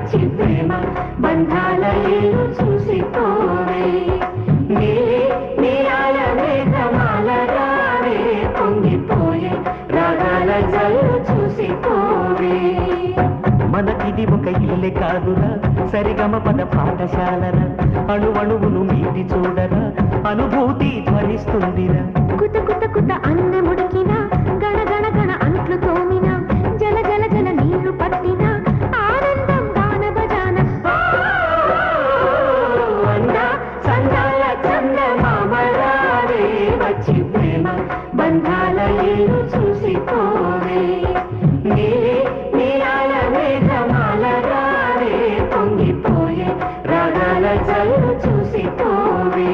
వచ్చి ప్రేమ బంధాల ఇల్లు చూసిపోవే నీలాల మేఘమాల రావే పొంగిపోయే రాగాల జల్లు చూసిపోవే మనకిది ఒక ఇల్లే కాదురా సరిగమ పద పాఠశాలరా అణువణువును మీటి చూడరా అనుభూతి ధ్వనిస్తుందిరా కుత కుత కుత అన్న ముడికిన గణ గణ గణ అంట్లు తోమిన జల జల జల నీళ్లు పట్టిన ఆనందం గాన బజాన సందాల చందమామరావే వచ్చి ప్రేమ బంధాల ఇల్లు చూసిపోవే నీలాల మేఘమాల రావే పొంగిపోయే రాగాల జల్లు చూసిపోవే